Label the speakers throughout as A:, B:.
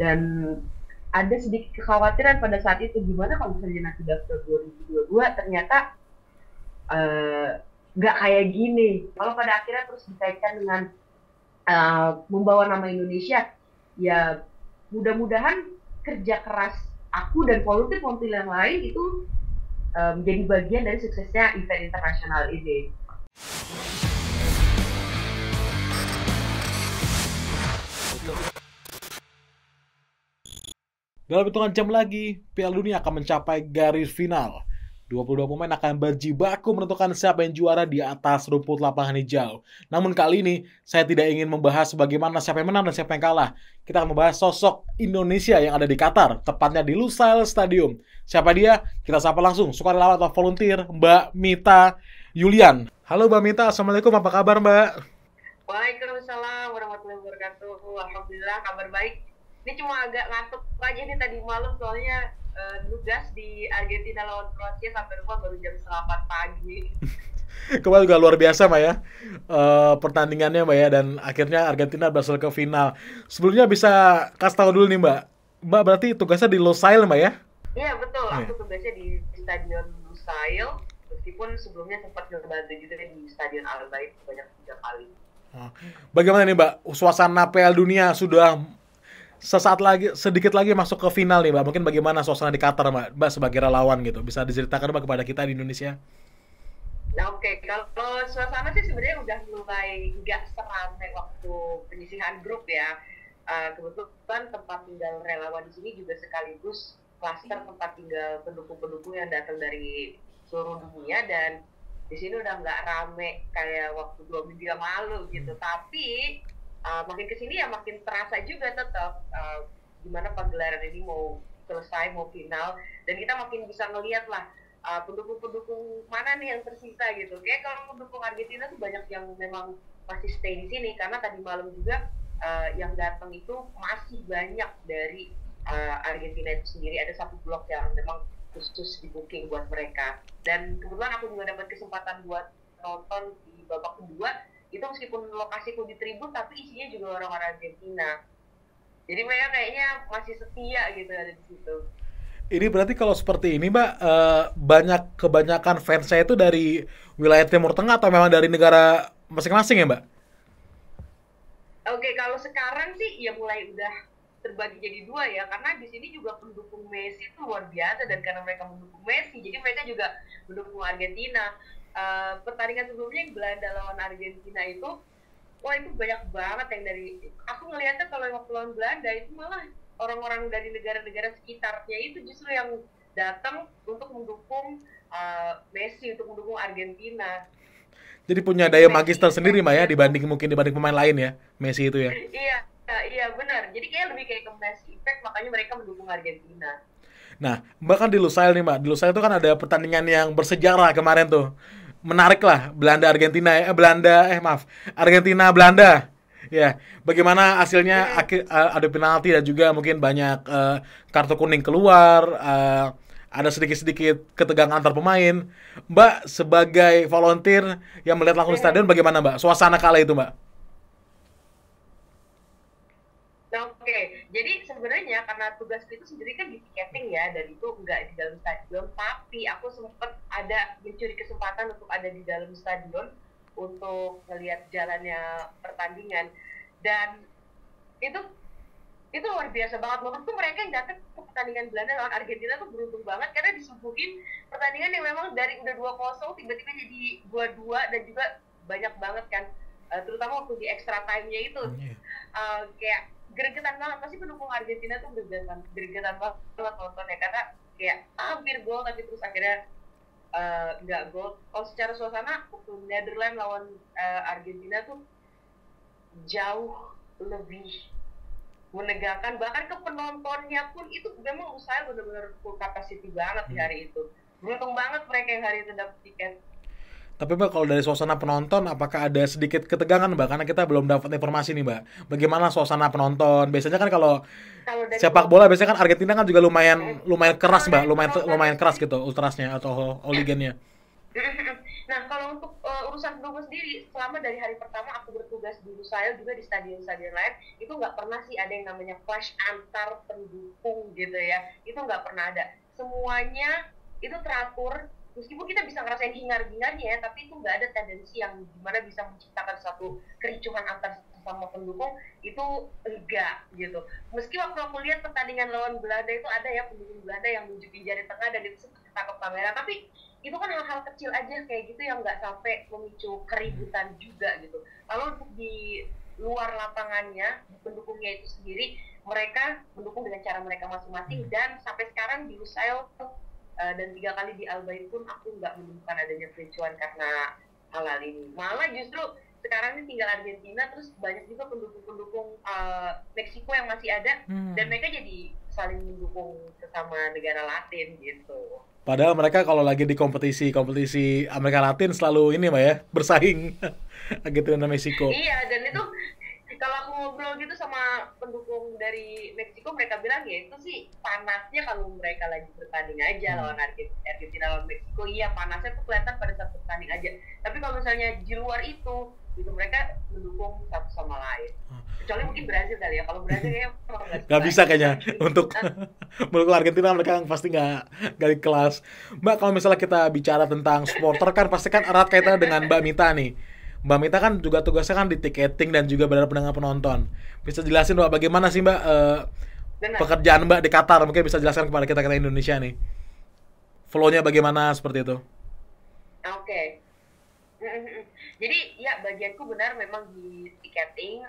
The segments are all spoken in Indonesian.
A: Dan ada sedikit kekhawatiran pada saat itu, gimana kalau misalnya nanti daftar 2022 ternyata eh, nggak kayak gini. Kalau pada akhirnya terus dikaitkan dengan membawa nama Indonesia, ya mudah-mudahan kerja keras aku dan volunteer yang lain itu menjadi bagian dari suksesnya event internasional ini.
B: Dalam hitungan jam lagi, Piala Dunia akan mencapai garis final. 22 pemain akan berjibaku menentukan siapa yang juara di atas rumput lapangan hijau. Namun kali ini, saya tidak ingin membahas bagaimana siapa yang menang dan siapa yang kalah. Kita akan membahas sosok Indonesia yang ada di Qatar, tepatnya di Lusail Stadium. Siapa dia? Kita sapa langsung, sukarelawan atau volunteer, Mbak Mita Yulian. Halo Mbak Mita, Assalamualaikum, apa kabar Mbak?
A: Waalaikumsalam warahmatullahi wabarakatuh. Alhamdulillah, kabar baik. Ini cuma agak ngantuk aja nih tadi malam, soalnya nugas di Argentina lawan Kroasia sampai rumah baru jam 4 pagi.
B: Kemarin juga luar biasa Mbak ya, pertandingannya Mbak ya, dan akhirnya Argentina berhasil ke final. Sebelumnya bisa kasih tahu dulu nih Mbak, Mbak berarti tugasnya di Lusail Mbak ya?
A: Iya betul, aku tugasnya di Stadion Lusail, meskipun sebelumnya sempat ngebantu juga di Stadion Al Bayt banyak 3 kali.
B: Bagaimana nih Mbak, suasana Piala Dunia sudah sesaat lagi, sedikit lagi masuk ke final nih Mbak. Mungkin bagaimana suasana di Qatar Mbak, Mbak sebagai relawan gitu, bisa diceritakan Mbak kepada kita di Indonesia?
A: Nah oke, kalau suasana sih sebenarnya udah mulai nggak seramai waktu penyisihan grup ya. Kebetulan tempat tinggal relawan di sini juga sekaligus klaster tempat tinggal pendukung-pendukung yang datang dari seluruh dunia, dan di sini udah nggak rame kayak waktu 2 minggu yang lalu gitu. Tapi makin kesini ya makin terasa juga tetap gimana pagelaran ini mau selesai, mau final, dan kita makin bisa ngelihat lah pendukung-pendukung mana nih yang tersisa gitu. Kayak kalau pendukung Argentina tuh banyak yang memang masih stay di sini, karena tadi malam juga yang datang itu masih banyak dari Argentina itu sendiri. Ada satu blok yang memang khusus di booking buat mereka, dan kebetulan aku juga dapat kesempatan buat nonton di babak kedua. Itu meskipun lokasiku di tribun, tapi isinya juga orang-orang Argentina. Jadi mereka kayaknya masih setia gitu ada di situ.
B: Ini berarti kalau seperti ini Mbak, kebanyakan fans saya itu dari wilayah Timur Tengah atau memang dari negara masing-masing ya Mbak?
A: Oke, kalau sekarang sih ya mulai udah terbagi jadi 2 ya, karena di sini juga pendukung Messi itu luar biasa, dan karena mereka mendukung Messi, jadi mereka juga mendukung Argentina. Pertandingan sebelumnya yang Belanda lawan Argentina itu, wah itu banyak banget yang dari, aku ngelihatnya kalau yang waktu lawan Belanda itu malah orang-orang dari negara-negara sekitarnya itu justru yang datang untuk mendukung Messi, untuk mendukung Argentina.
B: Jadi punya daya magis
A: Messi
B: tersendiri Mbak ya,
A: efeknya tuh,
B: dibanding pemain lain ya, Messi itu ya.
A: iya, iya benar. Jadi kayak lebih kayak ke Messi effect, makanya mereka mendukung Argentina.
B: Nah, Mbak kan di Lusail nih Mbak, di Lusail itu kan ada pertandingan yang bersejarah kemarin tuh. Menarik lah, Argentina Belanda. Ya, bagaimana hasilnya, ada penalti dan juga mungkin banyak kartu kuning keluar, ada sedikit-sedikit ketegangan antar pemain. Mbak sebagai volunteer yang melihat langsung di stadion, bagaimana Mbak? Suasana kala itu Mbak?
A: Nah, oke. Jadi sebenarnya karena tugasku itu sendiri kan di tiketing ya, dan itu nggak di dalam stadion, tapi aku sempat ada mencuri kesempatan untuk ada di dalam stadion untuk melihat jalannya pertandingan. Dan itu itu luar biasa banget. Menurutku mereka yang datang ke pertandingan Belanda lawan Argentina tuh beruntung banget, karena disuguhin pertandingan yang memang dari udah 2-0 tiba-tiba jadi 2-2, dan juga banyak banget kan, terutama waktu di extra time-nya itu kayak gregetan banget. Pasti pendukung Argentina tuh gregetan banget nontonnya, karena kayak hampir gol tapi terus akhirnya nggak gol. Kalau secara suasana waktu Netherlands lawan Argentina tuh jauh lebih menegangkan, bahkan ke penontonnya pun itu memang usaha benar-benar full capacity banget di hari itu. Beruntung banget mereka yang hari itu dapat tiket.
B: Tapi Mbak, kalau dari suasana penonton, apakah ada sedikit ketegangan Mbak? Karena kita belum dapat informasi nih Mbak. Bagaimana suasana penonton? Biasanya kan kalau
A: Kalau dari
B: sepak bola, biasanya kan Argentina kan juga lumayan lumayan keras
A: kalau
B: Mbak,
A: dari
B: lumayan
A: penonton
B: lumayan keras
A: sendiri,
B: gitu ultrasnya atau hooligannya.
A: Nah, kalau untuk urusan pendukung sendiri, selama dari hari pertama aku bertugas di Lusail juga di stadion-stadion lain, itu nggak pernah sih ada yang namanya clash antar pendukung gitu ya. Itu nggak pernah ada. Semuanya itu teratur, meskipun kita bisa ngerasain hingar-bingarnya ya, tapi itu nggak ada tendensi yang gimana bisa menciptakan satu kericuhan antar sama pendukung, itu enggak gitu. Meski waktu aku lihat pertandingan lawan Belanda itu ada ya pendukung Belanda yang nunjukin jari tengah dan itu sempat ketangkep kamera, tapi itu kan hal-hal kecil aja kayak gitu yang nggak sampai memicu keributan juga gitu. Kalau untuk di luar lapangannya, di pendukungnya itu sendiri, mereka mendukung dengan cara mereka masing-masing, dan sampai sekarang di Lusail dan 3 kali di Albaik pun aku nggak menemukan adanya kericuan karena hal-hal ini. Malah justru sekarang ini tinggal Argentina, terus banyak juga pendukung-pendukung Meksiko yang masih ada, dan mereka jadi saling mendukung sesama negara Latin gitu.
B: Padahal mereka kalau lagi di kompetisi Amerika Latin selalu ini Mbak ya, bersaing Argentina dan Meksiko.
A: Iya, dan itu kalau aku ngobrol gitu sama pendukung dari Meksiko, mereka bilang ya itu sih panasnya kalau mereka lagi bertanding aja lawan Argentina lawan Meksiko. Iya, panasnya tuh kelihatan pada saat bertanding aja. Tapi kalau misalnya di luar itu mereka mendukung satu sama lain. Kecuali mungkin Brazil kali ya. Kalau Brazil kayaknya
B: nggak bisa kayaknya untuk mendukung Argentina, mereka pasti nggak di kelas. Mbak, kalau misalnya kita bicara tentang supporter kan pasti kan erat kaitannya dengan Mbak Mita nih. Mbak Mita kan juga tugasnya kan di tiketing dan juga berada pendengar penonton. Bisa jelasin Mbak bagaimana sih Mbak pekerjaan Mbak di Qatar? Mungkin bisa jelaskan kepada kita Indonesia nih. Flow-nya bagaimana seperti itu?
A: Oke. Jadi ya bagianku benar memang di tiketing,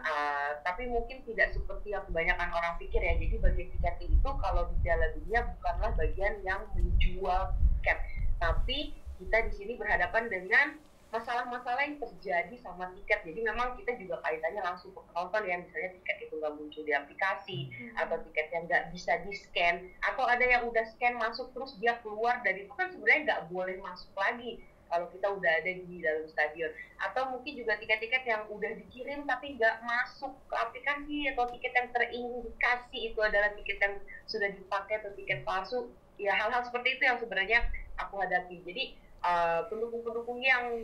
A: tapi mungkin tidak seperti yang kebanyakan orang pikir ya. Jadi bagian tiketing itu kalau di Piala Dunia bukanlah bagian yang menjual tiket, tapi kita di sini berhadapan dengan masalah-masalah yang terjadi sama tiket. Jadi memang kita juga kaitannya langsung ke penonton ya, misalnya tiket itu nggak muncul di aplikasi, atau tiket yang nggak bisa di-scan, atau ada yang udah scan masuk terus dia keluar, dan itu kan sebenarnya nggak boleh masuk lagi kalau kita udah ada di dalam stadion. Atau mungkin juga tiket-tiket yang udah dikirim tapi nggak masuk ke aplikasi, atau tiket yang terindikasi itu adalah tiket yang sudah dipakai atau tiket palsu. Ya hal-hal seperti itu yang sebenarnya aku hadapi. Jadi pendukung-pendukung yang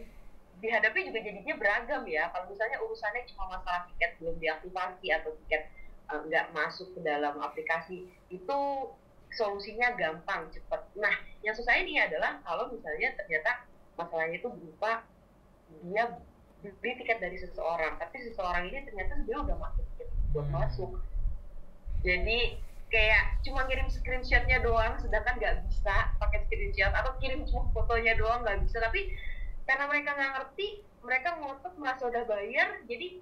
A: dihadapi juga jadinya beragam ya. Kalau misalnya urusannya cuma masalah tiket belum diaktifasi atau tiket nggak masuk ke dalam aplikasi, itu solusinya gampang, cepat. Nah, yang susah ini adalah kalau misalnya ternyata masalahnya itu berupa dia beli tiket dari seseorang, tapi seseorang ini ternyata sebenarnya udah masuk tiket buat masuk. Jadi kayak cuma kirim screenshotnya doang, sedangkan nggak bisa pakai screenshot, atau kirim cuma fotonya doang nggak bisa. Tapi karena mereka nggak ngerti, mereka ngotot merasa udah bayar, jadi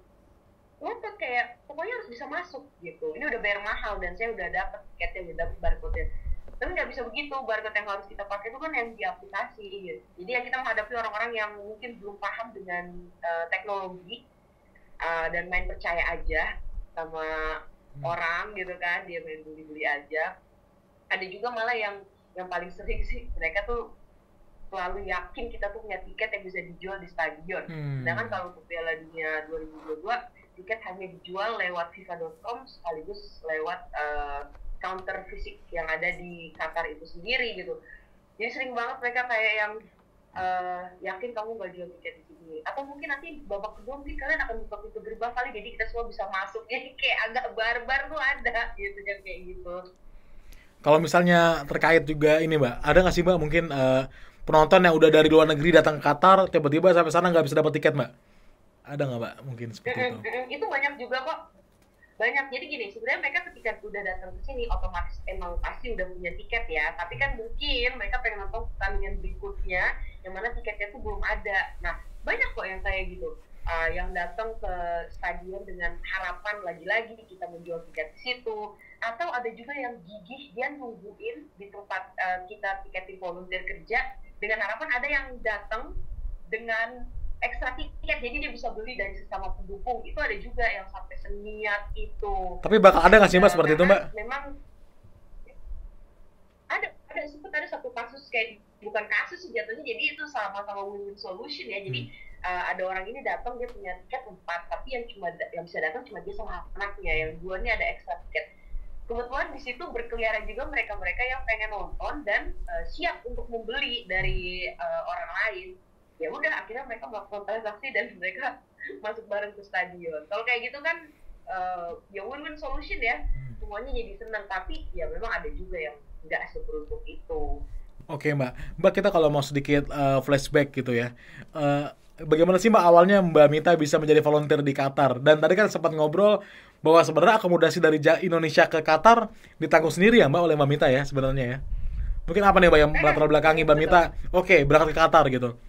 A: ngotot kayak pokoknya harus bisa masuk gitu. Ini udah bayar mahal dan saya udah dapet tiketnya, udah dapet barcode-nya. Tapi nggak bisa begitu, barcode yang harus kita pakai itu kan yang di aplikasi gitu. Jadi ya kita menghadapi orang-orang yang mungkin belum paham dengan teknologi, dan main percaya aja sama orang gitu kan, dia main beli-beli aja. Ada juga malah yang paling sering sih, mereka tuh selalu yakin kita tuh punya tiket yang bisa dijual di stadion. Sedangkan kalau untuk Piala Dunia 2022, tiket hanya dijual lewat FIFA.com sekaligus lewat counter fisik yang ada di Qatar itu sendiri gitu. Jadi sering banget mereka kayak yang yakin kamu nggak jual tiket di sini, atau mungkin nanti babak kedua mungkin kalian akan buka pintu gerbang kali, jadi kita semua bisa masuk. Jadi kayak agak barbar tuh ada gitu yang kayak gitu.
B: Kalau misalnya terkait juga ini Mbak, ada nggak sih Mbak mungkin penonton yang udah dari luar negeri datang ke Qatar tiba-tiba sampai sana nggak bisa dapat tiket Mbak? Ada nggak Mbak mungkin seperti itu?
A: Itu banyak juga kok. Banyak. Jadi gini, sebenarnya mereka ketika udah datang ke sini otomatis emang pasti udah punya tiket ya, tapi kan mungkin mereka pengen nonton pertandingan berikutnya yang mana tiketnya tuh belum ada. Nah, banyak kok yang kayak gitu, yang datang ke stadion dengan harapan lagi-lagi kita menjual tiket di situ, atau ada juga yang gigih dia nungguin di tempat kita tiketing volunteer kerja dengan harapan ada yang datang dengan ekstra tiket, jadi dia bisa beli dari sesama pendukung. Itu ada juga yang sampai seniat itu.
B: Tapi bakal ada nggak sih Mbak seperti itu Mbak?
A: Memang sempat ada satu kasus kayak, bukan kasus sih jatuhnya, jadi itu sama-sama win-win solution ya. Jadi ada orang ini datang, dia punya tiket 4, tapi yang bisa datang cuma dia sama anaknya, yang 2 ini ada ekstra tiket. Kebetulan di situ berkeliaran juga mereka-mereka yang pengen nonton dan siap untuk membeli dari orang lain. ya udah akhirnya mereka melakukan transaksi dan mereka masuk bareng ke stadion. Kalau kayak gitu kan ya win-win solution ya, semuanya jadi senang. Tapi ya memang ada juga yang nggak seberuntung itu.
B: Oke Mbak kita kalau mau sedikit flashback gitu ya. Eh, Bagaimana sih Mbak awalnya Mbak Mita bisa menjadi volunteer di Qatar? Dan tadi kan sempat ngobrol bahwa sebenarnya akomodasi dari Indonesia ke Qatar ditanggung sendiri ya Mbak oleh Mbak Mita ya sebenarnya ya. Mungkin apa nih Mbak yang latar belakangi Mbak Mita?
A: Betul.
B: Oke, berangkat ke Qatar gitu.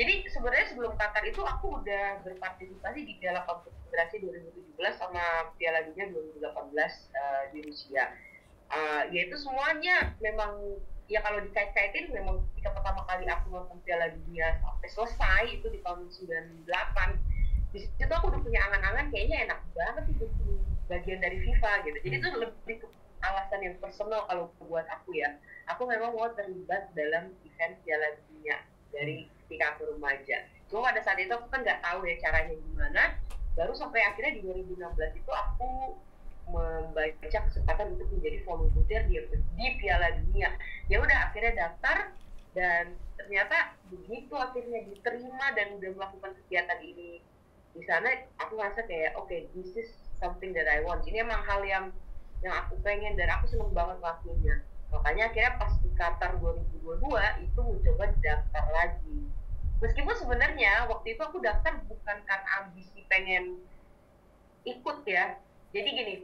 A: Jadi sebenarnya sebelum Qatar itu aku udah berpartisipasi di Piala Konfederasi 2017 sama Piala Dunia 2018 di Rusia. Yaitu semuanya memang ya kalau dikait-kaitin memang ketika pertama kali aku nonton Piala Dunia sampai selesai itu di tahun 98, di situ aku udah punya angan-angan kayaknya enak banget itu bagian dari FIFA gitu. Jadi itu lebih ke alasan yang personal kalau buat aku ya. Aku memang mau terlibat dalam event Piala Dunia dari ketika aku remaja. Cuma pada saat itu aku kan nggak tahu ya caranya gimana. Baru sampai akhirnya di 2016 itu aku membaca kesempatan untuk menjadi volunteer di Piala Dunia. Ya udah akhirnya daftar dan ternyata begitu akhirnya diterima dan udah melakukan kegiatan ini di sana, aku ngerasa kayak okay, this is something that I want. Ini emang hal yang aku pengen dan aku seneng banget ngelakuinnya. Makanya akhirnya pas di Qatar 2022 itu mencoba daftar lagi. Meskipun sebenarnya waktu itu aku daftar bukan karena ambisi pengen ikut ya. Jadi gini,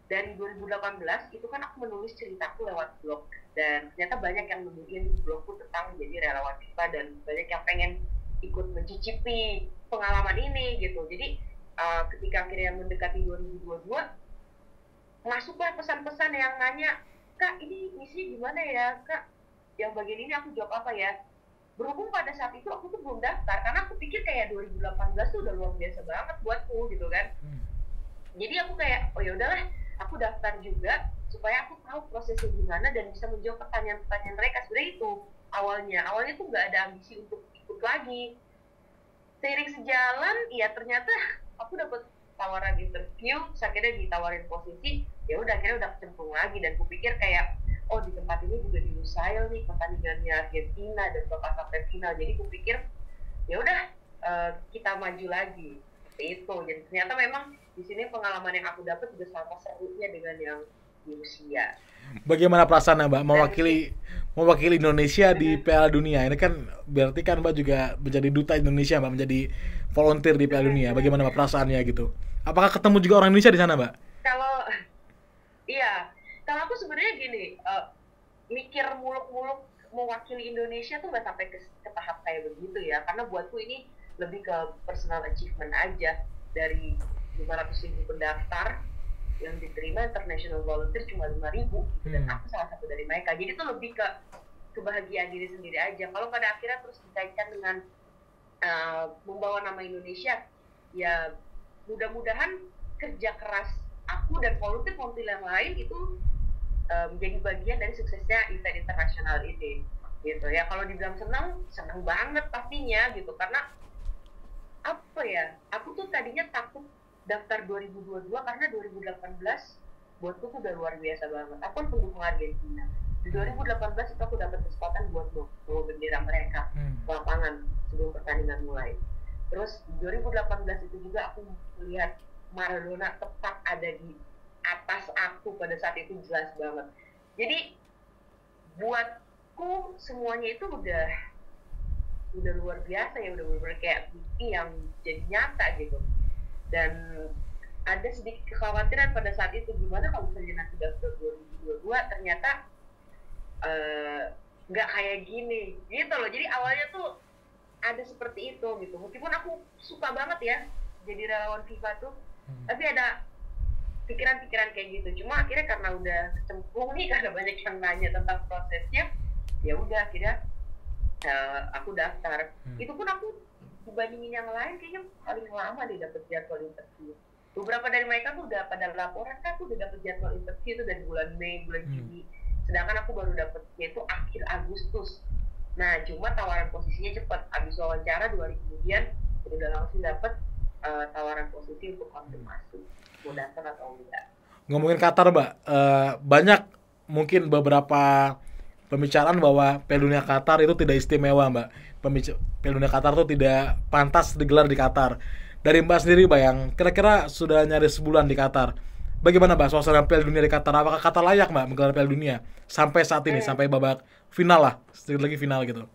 A: dari 2018 itu kan aku menulis ceritaku lewat blog dan ternyata banyak yang nemuin blogku tentang menjadi relawan FIFA dan banyak yang pengen ikut mencicipi pengalaman ini gitu. Jadi ketika akhirnya mendekati 2022 masuklah pesan-pesan yang nanya, Kak ini misinya gimana ya Kak, yang bagian ini aku jawab apa ya. Berhubung pada saat itu aku tuh belum daftar karena aku pikir kayak 2018 tuh udah luar biasa banget buatku gitu kan. Jadi aku kayak oh ya udahlah aku daftar juga supaya aku tahu prosesnya gimana dan bisa menjawab pertanyaan-pertanyaan mereka. Sebenarnya itu awalnya tuh nggak ada ambisi untuk ikut lagi. Seiring sejalan ya ternyata aku dapat tawaran interview, akhirnya ditawarin posisi, ya udah akhirnya udah kecemplung lagi dan kupikir kayak oh di tempat ini juga di Lusail nih pertandingannya Argentina dan bakal sampai final, jadi kupikir ya udah kita maju lagi seperti itu. Jadi ternyata memang di sini pengalaman yang aku dapat juga sama serunya dengan yang di Rusia.
B: Bagaimana perasaan Mbak mewakili Indonesia di Piala Dunia? Ini kan berarti kan Mbak juga menjadi duta Indonesia, Mbak menjadi volunteer di Piala Dunia. Bagaimana Mbak perasaannya gitu? Apakah ketemu juga orang Indonesia di sana, Mbak?
A: Kalau iya, kalau aku sebenarnya gini, mikir muluk-muluk mewakili Indonesia tuh nggak sampai ke tahap kayak begitu ya, karena buatku ini lebih ke personal achievement aja. Dari 500.000 pendaftar yang diterima international volunteer cuma 5.000 gitu, dan aku salah satu dari mereka. Jadi itu lebih ke kebahagiaan diri sendiri aja. Kalau pada akhirnya terus dikaitkan dengan membawa nama Indonesia, ya mudah-mudahan kerja keras aku dan volunteer yang lain itu menjadi bagian dari suksesnya event internasional ini gitu ya. Kalau dibilang senang banget pastinya gitu, karena apa ya, aku tuh tadinya takut daftar 2022 karena 2018 buatku tuh udah luar biasa banget. Aku kan pendukung Argentina. Di 2018 itu aku dapat kesempatan buat bawa bendera mereka ke lapangan sebelum pertandingan mulai. Terus di 2018 itu juga aku melihat Maradona tepat ada di atas aku pada saat itu, jelas banget. Jadi buatku semuanya itu udah luar biasa ya, udah bener-bener kayak mimpi yang jadi nyata gitu. Dan ada sedikit kekhawatiran pada saat itu, gimana kalau misalnya nanti daftar 2022 ternyata nggak kayak gini gitu loh. Jadi awalnya tuh ada seperti itu gitu. Meskipun aku suka banget ya jadi relawan FIFA tuh, tapi ada pikiran-pikiran kayak gitu. Cuma akhirnya karena udah kecemplung nih, karena banyak yang nanya tentang prosesnya, ya udah akhirnya aku daftar. Itu pun aku dibandingin yang lain kayaknya paling lama deh dapet jadwal interview. Beberapa dari mereka tuh udah pada laporan kan tuh udah dapet jadwal interview itu dari bulan Mei, bulan Juni. Sedangkan aku baru dapetnya itu akhir Agustus. Nah cuma tawaran posisinya cepet. Abis wawancara 2 hari kemudian udah langsung dapet tawaran posisi untuk konfirmasi mau daftar atau enggak.
B: Ngomongin Qatar, Mbak, banyak mungkin beberapa pembicaraan bahwa Piala Dunia Qatar itu tidak istimewa, Mbak. Piala Dunia Qatar itu tidak pantas digelar di Qatar. Dari Mbak sendiri, Mbak, yang kira-kira sudah nyaris sebulan di Qatar. Bagaimana, Mbak, suasana Piala Dunia di Qatar? Apakah Qatar layak, Mbak, menggelar Piala Dunia sampai saat ini, sampai babak final lah, sedikit lagi final gitu?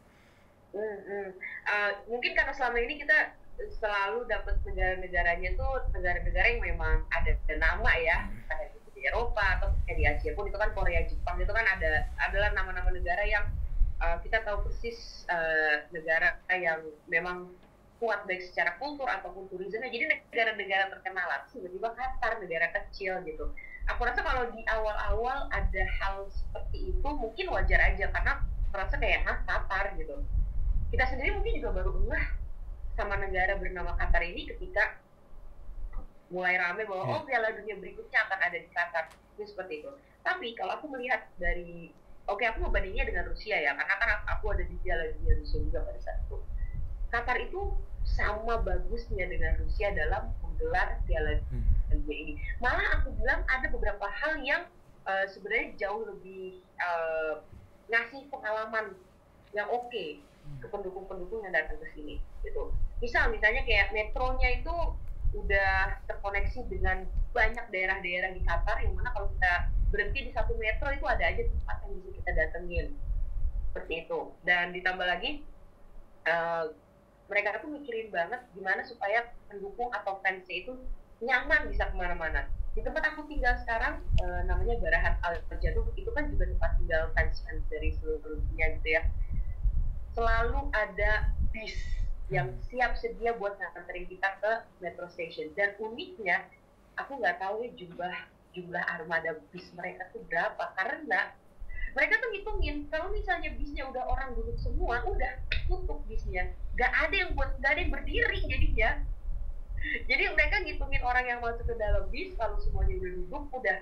A: Mungkin karena selama ini kita selalu dapat negara-negaranya tuh negara-negara yang memang ada nama ya, kayak gitu di Eropa atau kayak di Asia pun, itu kan Korea, Jepang, itu kan adalah nama-nama negara yang kita tahu persis, negara yang memang kuat baik secara kultur ataupun turisme. Jadi negara-negara terkenal lah, tiba-tiba Qatar, negara kecil gitu. Aku rasa kalau di awal-awal ada hal seperti itu mungkin wajar aja, karena merasa kayak Qatar gitu. Kita sendiri mungkin juga baru ngeh sama negara bernama Qatar ini ketika mulai rame bahwa Piala Dunia berikutnya akan ada di Qatar. Ini seperti itu. Tapi kalau aku melihat dari, aku mau bandingnya dengan Rusia ya, karena kan aku ada di Piala Dunia Rusia juga pada saat itu. Qatar itu sama bagusnya dengan Rusia dalam menggelar Piala Dunia ini. Malah aku bilang ada beberapa hal yang sebenarnya jauh lebih ngasih pengalaman yang oke ke pendukung-pendukung yang datang ke sini gitu. Misalnya kayak metronya itu udah terkoneksi dengan banyak daerah-daerah di Qatar, yang mana kalau kita berhenti di satu metro itu ada aja tempat yang bisa kita datengin seperti itu. Dan ditambah lagi mereka tuh mikirin banget gimana supaya pendukung atau fansnya itu nyaman bisa kemana-mana. Di tempat aku tinggal sekarang, namanya Barahat Al Jaduk, itu kan juga tempat tinggal fans dari seluruh dunia gitu ya. Selalu ada bis yang siap sedia buat nganterin kita ke metro station. Dan uniknya, aku nggak tahu ya jumlah armada bis mereka tuh berapa, karena mereka tuh ngitungin kalau misalnya bisnya udah orang duduk semua, udah tutup bisnya, nggak ada yang berdiri jadinya. Jadi mereka ngitungin orang yang masuk ke dalam bis, kalau semuanya udah duduk, udah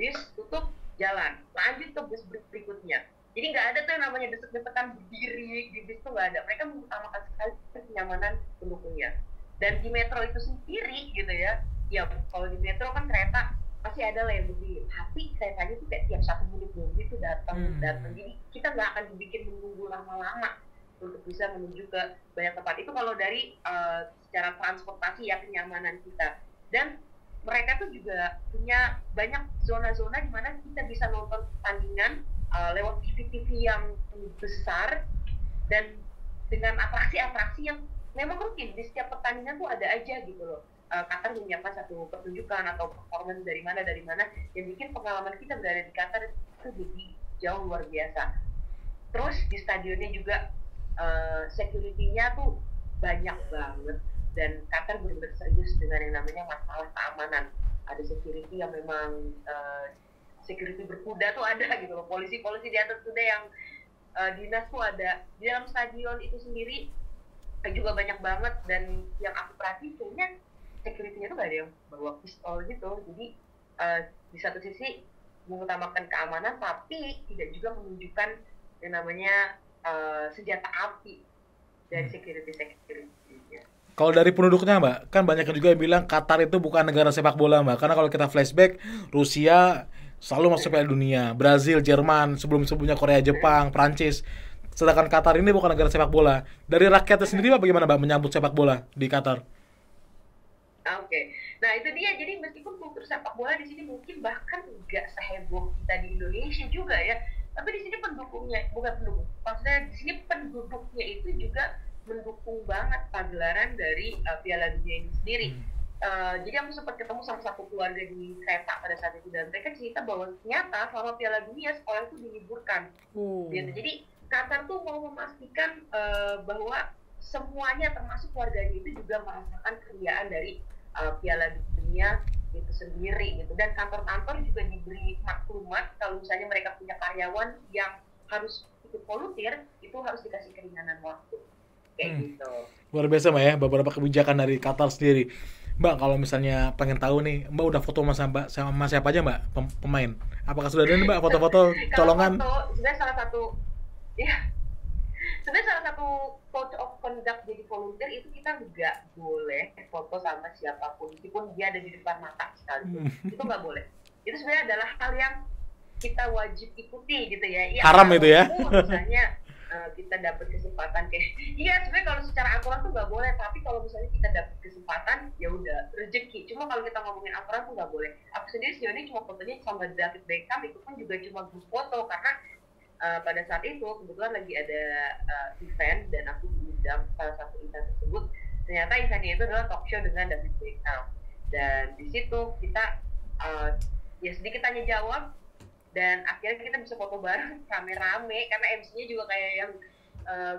A: bis tutup, jalan lanjut ke bus berikutnya. Jadi nggak ada tuh yang namanya desek-desekan berdiri di bis, tuh nggak ada. Mereka mengutamakan sekali kenyamanan pendukungnya. Dan di metro itu sendiri gitu ya kalau di metro kan kereta pasti ada lah yang berdiri, tapi keretanya tuh kayak tiap 1 menit 2 menit tuh datang. Jadi kita nggak akan dibikin menunggu lama-lama untuk bisa menuju ke banyak tempat. Itu kalau dari secara transportasi ya, kenyamanan kita. Dan mereka tuh juga punya banyak zona-zona di mana kita bisa nonton pertandingan lewat TV-TV yang besar dan dengan atraksi-atraksi yang memang rutin di setiap pertandingan tuh ada aja gitu loh. Qatar menyiapkan satu pertunjukan atau performance dari mana yang bikin pengalaman kita berada di Qatar itu jadi jauh luar biasa. Terus di stadionnya juga security-nya tuh banyak banget, dan Qatar benar-benar serius dengan yang namanya masalah keamanan. Ada security yang memang security berkuda tuh ada gitu loh, polisi di atas kuda yang dinas tuh ada. Di dalam stadion itu sendiri juga banyak banget, dan yang aku perhatiin kayaknya security-nya tuh gak ada yang bawa pistol gitu. Jadi di satu sisi mengutamakan keamanan, tapi tidak juga menunjukkan yang namanya senjata api dari security-nya.
B: Kalau dari penduduknya, Mbak, kan banyak juga yang bilang Qatar itu bukan negara sepak bola, Mbak. Karena kalau kita flashback, Rusia selalu masuk Piala Dunia, Brazil, Jerman, sebelum-sebelumnya Korea, Jepang, Prancis. Sedangkan Qatar ini bukan negara sepak bola. Dari rakyatnya sendiri, Mbak, bagaimana, Mbak, menyambut sepak bola di Qatar?
A: Oke. Nah itu dia, jadi meskipun kultur sepak bola di sini mungkin bahkan nggak seheboh kita di Indonesia juga ya, tapi di sini maksudnya di sini penduduknya itu juga mendukung banget pagelaran dari Piala Dunia ini sendiri. Jadi aku sempat ketemu sama satu keluarga di kereta pada saat itu, dan mereka cerita bahwa ternyata selama Piala Dunia sekolah itu diliburkan. Gitu. Jadi Qatar tuh mau memastikan bahwa semuanya termasuk keluarganya itu juga merasakan keriaan dari Piala Dunia itu sendiri gitu. Dan kantor-kantor juga diberi maklumat kalau misalnya mereka punya karyawan yang harus ikut volunteer, itu harus dikasih keringanan waktu kayak gitu.
B: Luar biasa, Mbak, ya, beberapa kebijakan dari Qatar sendiri. Mbak, kalau misalnya pengen tahu nih, Mbak udah foto sama siapa aja, Mbak, pemain? Apakah sudah ada nih, Mbak, foto-foto colongan?
A: Kalau foto, sebenarnya salah satu code of conduct jadi volunteer itu kita nggak boleh foto sama siapapun, meskipun dia ada di depan mata sekalipun. Itu nggak boleh. Itu sebenarnya adalah hal yang kita wajib ikuti gitu ya. Iya,
B: Haram itu ya.
A: Misalnya kita dapat kesempatan kayak iya sebenarnya kalau secara aturan tuh nggak boleh, tapi kalau misalnya kita dapat kesempatan ya udah rezeki. Cuma kalau kita ngomongin aturan tuh nggak boleh. Aku sendiri sejauh ini cuma fotonya sama David Beckham, itu pun juga cuma grup foto karena pada saat itu kebetulan lagi ada event dan aku diundang salah satu event tersebut. Ternyata eventnya itu adalah talk show dengan David Beckham, dan di situ kita ya sedikit tanya jawab dan akhirnya kita bisa foto bareng rame-rame karena MC-nya juga kayak yang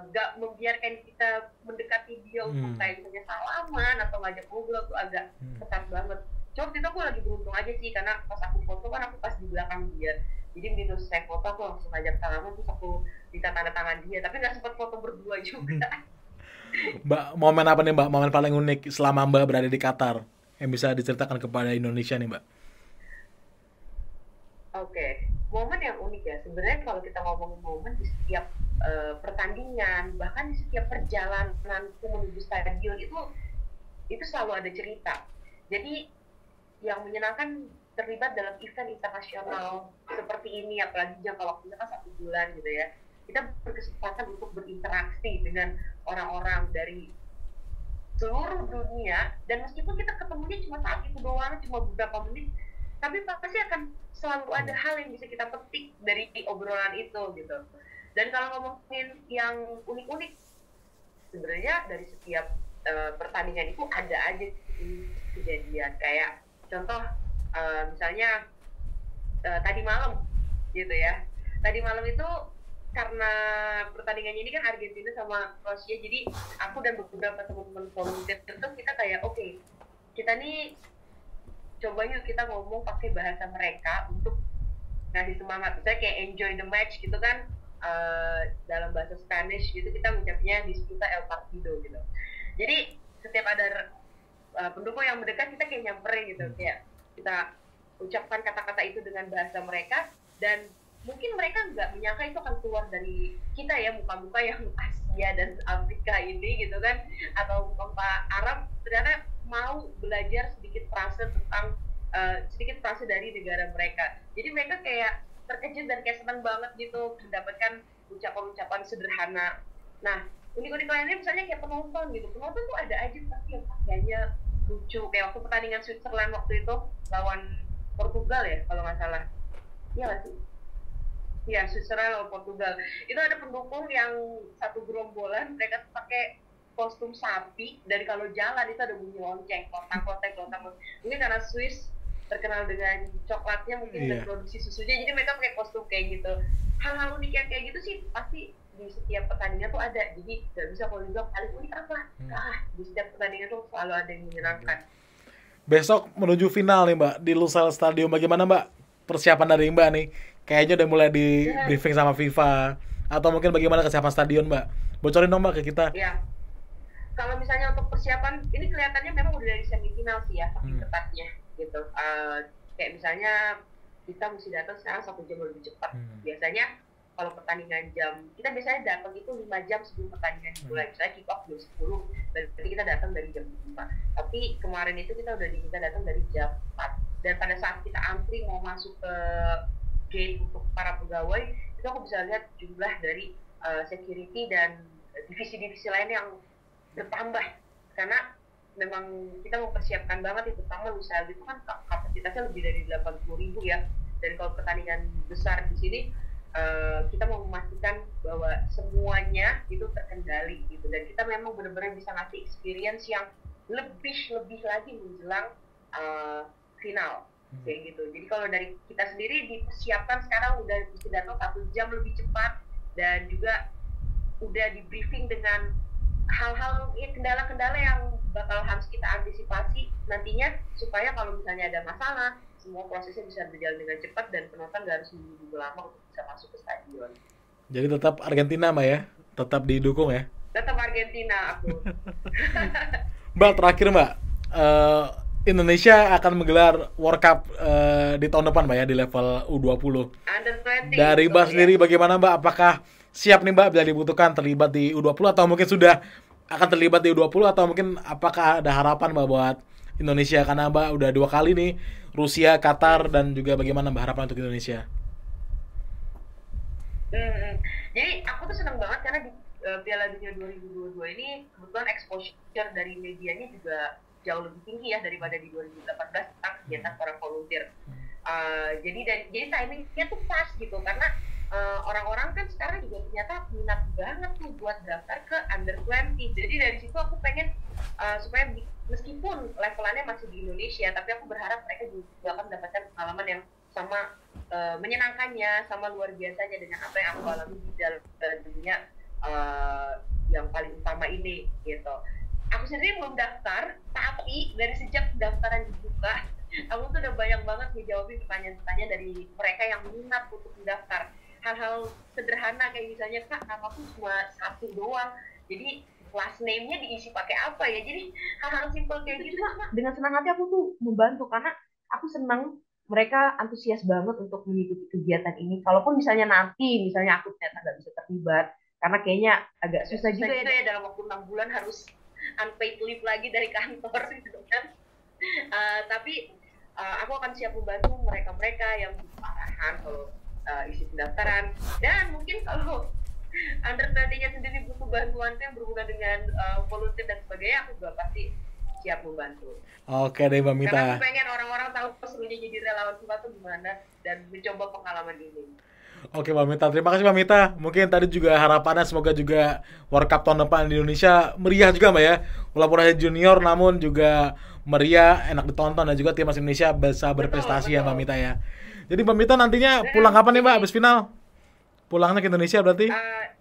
A: gak membiarkan kita mendekati dia untuk kayak misalnya salaman atau ngajak ngobrol tuh agak ketat banget. Cuma waktu itu aku lagi beruntung aja sih karena pas aku foto kan aku pas di belakang dia, jadi begitu saya foto aku langsung ngajak salaman terus aku minta tanda tangan dia, tapi nggak sempat foto berdua juga.
B: Mbak, momen apa nih Mbak, momen paling unik selama Mbak berada di Qatar yang bisa diceritakan kepada Indonesia nih Mbak?
A: Oke, momen yang unik ya. Sebenarnya kalau kita ngomongin momen di setiap pertandingan, bahkan di setiap perjalanan menuju stadion itu selalu ada cerita. Jadi yang menyenangkan terlibat dalam event internasional seperti ini, apalagi jangka waktunya kan 1 bulan gitu ya. Kita berkesempatan untuk berinteraksi dengan orang-orang dari seluruh dunia, dan meskipun kita ketemunya cuma saat itu doang, cuma beberapa menit, tapi pasti akan selalu ada hal yang bisa kita petik dari obrolan itu gitu. Dan kalau ngomongin yang unik-unik, sebenarnya dari setiap pertandingan itu ada aja kejadian. Kayak contoh misalnya tadi malam gitu ya. Tadi malam itu karena pertandingannya ini kan Argentina sama Kroasia, jadi aku dan beberapa teman-teman volunteer itu kita kayak oke, kita nih coba yuk kita ngomong pakai bahasa mereka untuk ngasih semangat. Misalnya kayak enjoy the match gitu kan, dalam bahasa Spanish gitu kita mengucapnya disfruta el partido gitu. Jadi setiap ada pendukung yang mendekat kita kayak nyamperin gitu, kayak kita ucapkan kata-kata itu dengan bahasa mereka, dan mungkin mereka nggak menyangka itu akan keluar dari kita ya, muka-muka yang Asia dan Afrika ini gitu kan, atau muka Arab ternyata mau belajar sedikit frase tentang sedikit frase dari negara mereka. Jadi mereka kayak terkejut dan kayak senang banget gitu mendapatkan ucapan-ucapan sederhana. Nah, unik-unik lainnya misalnya kayak penonton gitu. Penonton tuh ada aja pasti yang pakaiannya lucu. Kayak waktu pertandingan Switzerland waktu itu lawan Portugal ya kalau nggak salah. Iya nggak sih? Iya, Switzerland lawan Portugal. Itu ada pendukung yang satu gerombolan mereka tuh pakai kostum sapi, dan kalau jalan itu ada bunyi lonceng, kotak-kotak. Mungkin karena Swiss terkenal dengan coklatnya mungkin dan produksi susunya, jadi mereka pakai kostum kayak gitu. Hal-hal unik yang kayak gitu sih pasti di setiap pertandingan tuh ada, jadi nggak bisa kalau dibilang paling unik apa. Di setiap pertandingan tuh selalu ada yang menyenangkan.
B: Besok menuju final nih Mbak di Lusail Stadium, bagaimana Mbak persiapan dari Mbak nih? Kayaknya udah mulai di briefing sama FIFA, atau mungkin bagaimana kesiapan stadion Mbak? Bocorin dong Mbak ke kita.
A: Iya. Kalau misalnya untuk persiapan, ini kelihatannya memang udah dari semifinal sih ya, saking ketatnya gitu. Kayak misalnya kita mesti datang sekarang 1 jam lebih cepat. Biasanya kalau pertandingan kita biasanya datang itu 5 jam sebelum pertandingan dimulai. Misalnya kick off jam 10, berarti kita datang dari jam 5. Tapi kemarin itu kita udah diminta datang dari jam 4. Dan pada saat kita antri mau masuk ke gate untuk para pegawai, itu aku bisa lihat jumlah dari security dan divisi-divisi lain yang bertambah, karena memang kita mempersiapkan banget itu. Pertama Lusail itu kan kapasitasnya lebih dari 80.000 ya, dan kalau pertandingan besar di sini kita mau memastikan bahwa semuanya itu terkendali gitu, dan kita memang benar-benar bisa ngasih experience yang lebih lagi menjelang final kayak gitu. Jadi kalau dari kita sendiri dipersiapkan sekarang udah bisa datang 1 jam lebih cepat, dan juga udah di briefing dengan hal-hal ya, kendala-kendala yang bakal harus kita antisipasi nantinya, supaya kalau misalnya ada masalah semua prosesnya bisa berjalan dengan cepat dan penonton nggak harus menunggu lama untuk bisa masuk ke stadion.
B: Jadi tetap Argentina Mbak ya? Tetap didukung ya?
A: Tetap Argentina aku.
B: Mbak, terakhir Mbak, Indonesia akan menggelar World Cup di tahun depan Mbak ya, di level U20.
A: Under 20.
B: Dari Mbak sendiri bagaimana Mbak? Apakah siap nih Mbak bila dibutuhkan terlibat di U20, atau mungkin sudah akan terlibat di U20, atau mungkin apakah ada harapan Mbak buat Indonesia, karena Mbak udah 2 kali nih, Rusia, Qatar, dan juga bagaimana Mbak harapan untuk Indonesia?
A: Hmm. Jadi aku tuh seneng banget karena di Piala Dunia 2022 ini kebetulan exposure dari medianya juga jauh lebih tinggi ya daripada di 2018 tentang kegiatan para volunteer. Jadi timingnya tuh pas gitu karena orang-orang kan sekarang juga ternyata minat banget tuh buat daftar ke under 20. Jadi dari situ aku pengen supaya meskipun levelannya masih di Indonesia, tapi aku berharap mereka juga akan mendapatkan pengalaman yang sama menyenangkannya, sama luar biasanya dengan apa yang aku alami di dalam dunia yang paling utama ini gitu. Aku sendiri belum daftar, tapi dari sejak pendaftaran dibuka, aku tuh udah banyak banget ngejawabin pertanyaan-pertanyaan dari mereka yang minat untuk mendaftar. Hal-hal sederhana kayak misalnya, Kak, namaku cuma satu doang, jadi last name-nya diisi pakai apa ya? Jadi hal-hal simpel kayak gitu, dengan senang hati aku tuh membantu karena aku senang mereka antusias banget untuk mengikuti kegiatan ini. Kalaupun misalnya nanti, misalnya aku ternyata nggak bisa terlibat, karena kayaknya agak susah juga ya dalam waktu 6 bulan harus unpaid leave lagi dari kantor gitu kan. Tapi aku akan siap membantu mereka-mereka yang butuh arahan kalau isi pendaftaran, dan mungkin kalau under 20-nya sendiri butuh bantuan yang berhubungan dengan volunteer dan sebagainya, aku juga pasti siap membantu.
B: Oke deh Mbak Mita.
A: Karena aku pengen orang-orang tahu serunya jadi relawan FIBA tuh gimana dan mencoba pengalaman ini.
B: Oke Mbak Mita, terima kasih Mbak Mita. Mungkin tadi juga harapannya semoga juga World Cup tahun depan di Indonesia meriah juga Mbak ya. Walaupun hanya junior namun juga meriah, enak ditonton dan juga timnas Indonesia bisa berprestasi ya Mbak Mita ya. Jadi Mbak Mita nantinya pulang kapan nih Mbak habis final? Pulangnya ke Indonesia berarti?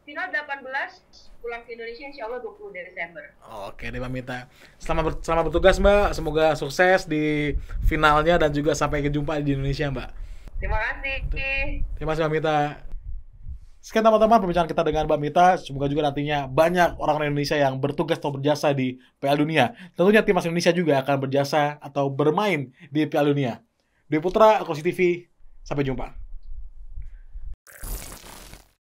A: Final 18, pulang ke Indonesia insya Allah 20 Desember.
B: Oke deh Mbak Mita. Selamat bertugas Mbak. Semoga sukses di finalnya dan juga sampai jumpa di Indonesia Mbak.
A: Terima kasih.
B: Terima kasih Mbak Mita. Sekian teman-teman pembicaraan kita dengan Mbak Mita. Semoga juga nantinya banyak orang Indonesia yang bertugas atau berjasa di Piala Dunia. Tentunya timnas Indonesia juga akan berjasa atau bermain di Piala Dunia. Dwi Putra, Akosi TV. Sampai jumpa.